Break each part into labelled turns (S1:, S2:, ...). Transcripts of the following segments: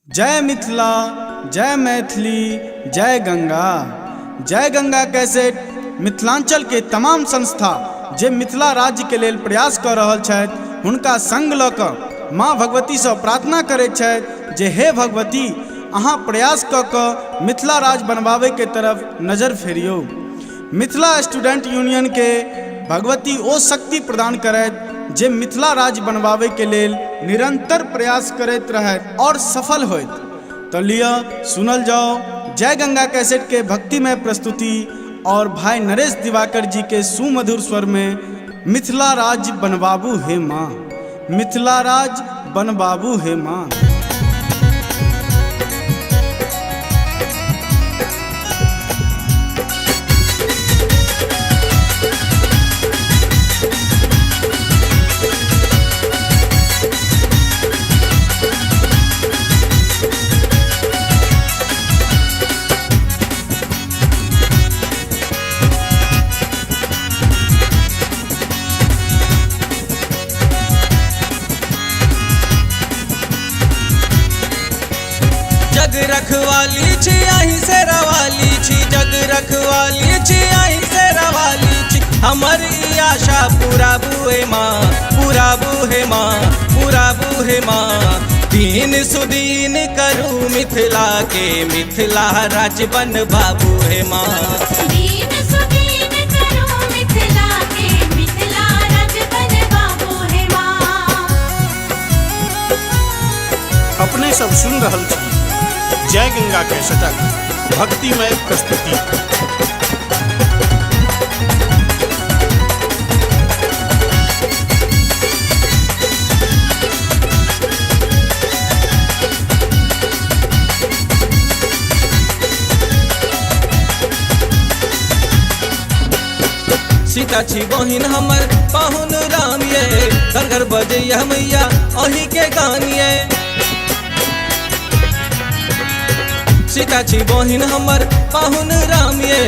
S1: जय मिथिला, जय मैथिली, जय गंगा। जय गंगा कैसेट मिथिलांचल के तमाम संस्था जे मिथिला राज्य के लेल प्रयास कर रहल छथि हुनका संग लऽ कऽ माँ भगवती से प्रार्थना करैत छथि जे हे भगवती अहाँ प्रयास कऽ कऽ मिथिला राज्य बनवावे के तरफ नजर फेरियो। मिथिला स्टूडेंट यूनियन के भगवती ओ शक्ति प्रदान करैत जे मिथिला राज्य बनवावे के लेल निरंतर प्रयास करैत रहैत और सफल होइत। तो लिया सुनल जाओ जय गंगा कैसेट के भक्तिमय प्रस्तुति और भाई नरेश दिवाकर जी के सुमधुर स्वर में मिथिला राज्य बनबाबू हे माँ, मिथिला राज्य बनबाबू हे माँ।
S2: जग रखवाली छी अहीं से रवाली छी, जग रखवाली छी अहीं से रवाली छी। हमर ई आशा पूरा बुहे माँ, पूरा बुहे माँ, पूरा बुहे माँ। दीन सुदीन करू मिथिला के, मिथिला राज्य बन बाबू हे माँ।
S3: दीन सुदीन करू मिथिला के, मिथिला राज्य बन बाबू हे माँ।
S4: अपने सब सुन रहल छी जय गंगा कैसेटक भक्तिमय प्रस्तुति।
S2: सीता छी बहिन हमर पाहुन राम ये, घर घर बजैया मैया अही के गान ये। सीता छी बहिन हमर पाहुन राम ये,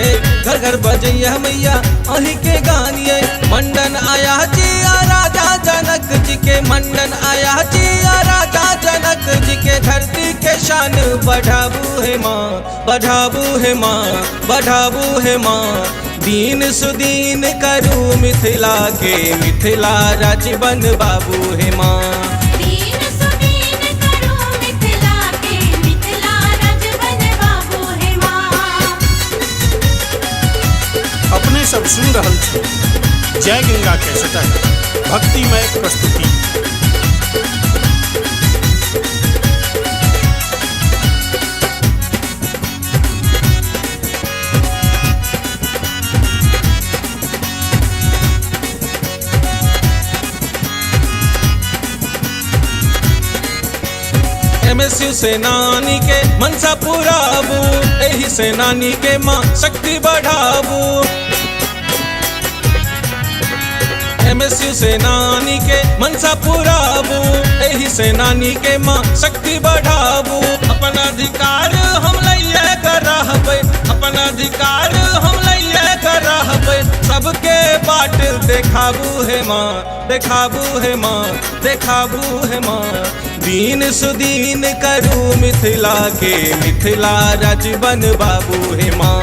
S2: घर घर बजैया मैया अही के गान ये। मंडन आया जी राजा जनक जी के, मंडन आया जी राजा जनक जी के। धरती के शान बढ़ाबू हे माँ, बढ़ाबू हे माँ, बढ़ाबू हे माँ। दीन सुदीन करू मिथिला के, मिथिला राज्य बन बाबू हे माँ।
S3: दीन सुदीन करू मिथिला के, मिथिला राज्य बन बाबू हे माँ।
S4: अपने सब सुन रहल छी जय गंगा कैसेटक भक्तिमय प्रस्तुति।
S2: शिव सेनानी के मनसा पुराबू, एही सेनानी के माँ शक्ति बढ़ाबू। शिव सेनानी के मनसा पुराबू, एही सेनानी के माँ शक्ति बढ़ाबू। अपन अधिकार हम लइए कर रहबै, अपन अधिकार हम लइए कर रहबै। सबके बाट देखाबू हे माँ, देखाबू हे माँ, देखाबू हे माँ। दीन सुदीन करू मिथिला के, मिथिला राज्य बन बाबू हे माँ।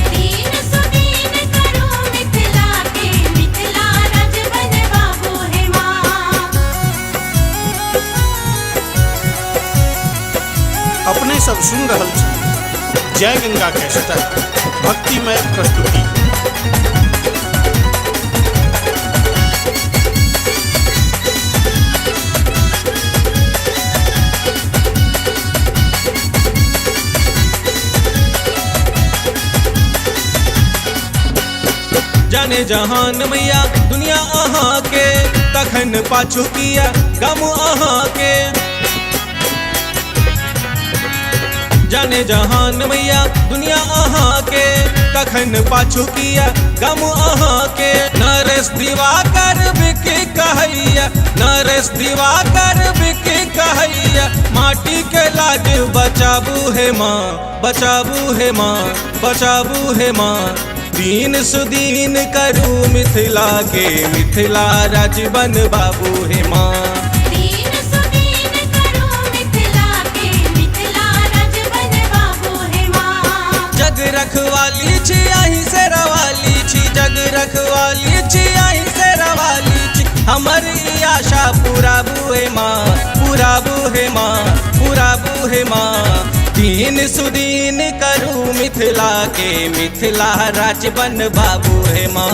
S3: दीन सुदीन करू मिथिला के, मिथिला राज्य बन बाबू हे माँ।
S4: अपने सब सुन रहल छी जय गंगा कैसेटक भक्तिमय प्रस्तुति।
S2: जाने जहान मैया दुनिया अहाँ के, तखन पाछू किया गम अहाँ के। जाने जहान मैया दुनिया अहाँ के, तखन पाछू किया गम अहाँ के। नरेश दिवाकर बिकी कहैया, नरेश दिवाकर बिकी कहैया। माटी के लाज बचाबू हे माँ, बचाबू हे माँ, बचाबू हे माँ। दीन सुदीन करू मिथिला के, मिथिला राज्य बन बाबू हे माँ।
S3: दीन सुदीन करू मिथिला के, मिथिला
S2: हमर ई आशा पूरा बुहे माँ, पूरा बुहे माँ, पूरा बुहे माँ। दीन सुदीन करू मिथिला के, मिथिला राज बन बाबू हे माँ।